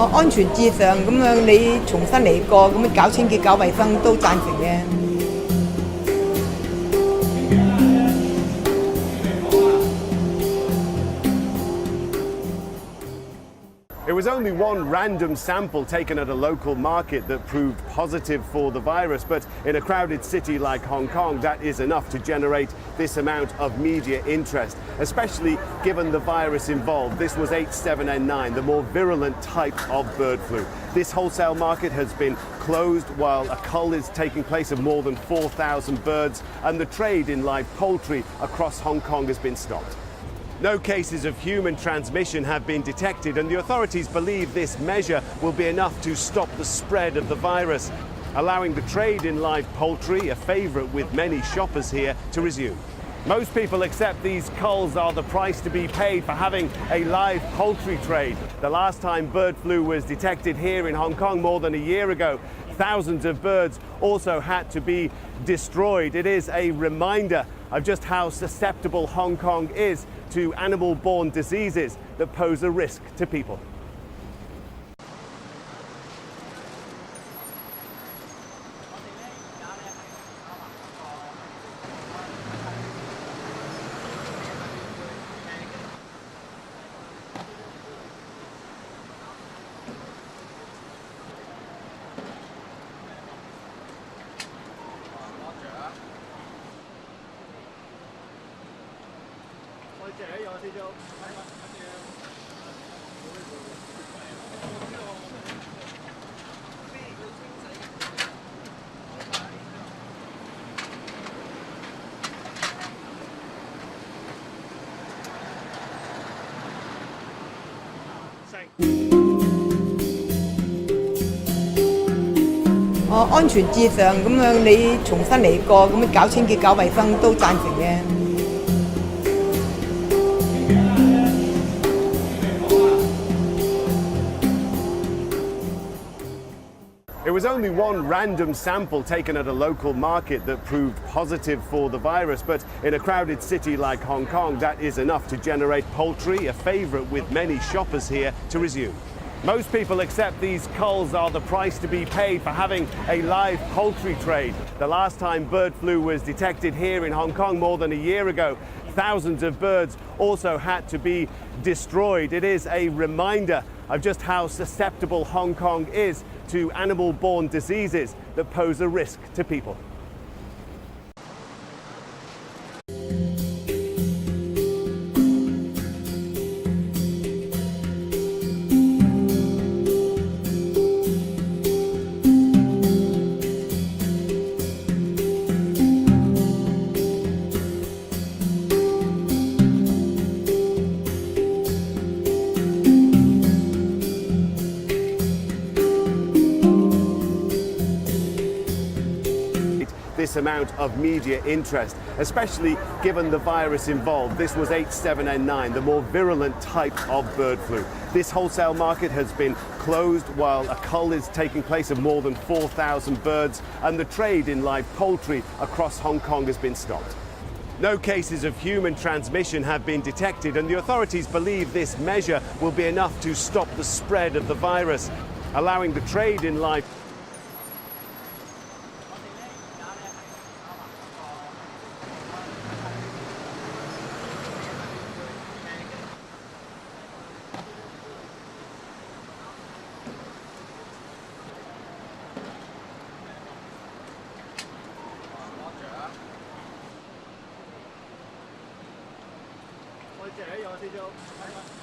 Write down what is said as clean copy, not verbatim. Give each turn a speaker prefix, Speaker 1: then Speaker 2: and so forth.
Speaker 1: 安全至上咁樣，你重新嚟過咁樣搞清潔、搞衞生都贊成嘅。
Speaker 2: It was only one random sample taken at a local market that proved positive for the virus, but in a crowded city like Hong Kong, that is enough to generate this amount of media interest, especially given the virus involved. This was H7N9, the more virulent type of bird flu. This wholesale market has been closed while a cull is taking place of more than 4,000 birds, and the trade in live poultry across Hong Kong has been stopped. No cases of human transmission have been detected, and the authorities believe this measure will be enough to stop the spread of the virus, allowing the trade in live poultry, a favourite with many shoppers here, to resume. Most people accept these culls are the price to be paid for having a live poultry trade. The last time bird flu was detected here in Hong Kong more than a year ago, thousands of birds also had to be destroyed. It is a reminder of just how susceptible Hong Kong is to animal-borne diseases that pose a risk to people.
Speaker 1: 安全至上咁樣，你重新嚟過咁樣搞清潔、搞衞生都贊成嘅。
Speaker 2: It was only one random sample taken at a local market that proved positive for the virus, but in a crowded city like Hong Kong, that is enough to generate poultry, a favourite with many shoppers here, to resume. Most people accept these culls are the price to be paid for having a live poultry trade. The last time bird flu was detected here in Hong Kong more than a year ago, thousands of birds also had to be destroyed. It is a reminder of just how susceptible Hong Kong is to animal-borne diseases that pose a risk to people. This amount of media interest, especially given the virus involved. This was H7N9, the more virulent type of bird flu. This wholesale market has been closed while a cull is taking place of more than 4,000 birds, and the trade in live poultry across Hong Kong has been stopped. No cases of human transmission have been detected, and the authorities believe this measure will be enough to stop the spread of the virus, allowing the trade in live
Speaker 3: Hãy subscribe cho kênh Ghiền Mì Gõ để không bỏ lỡ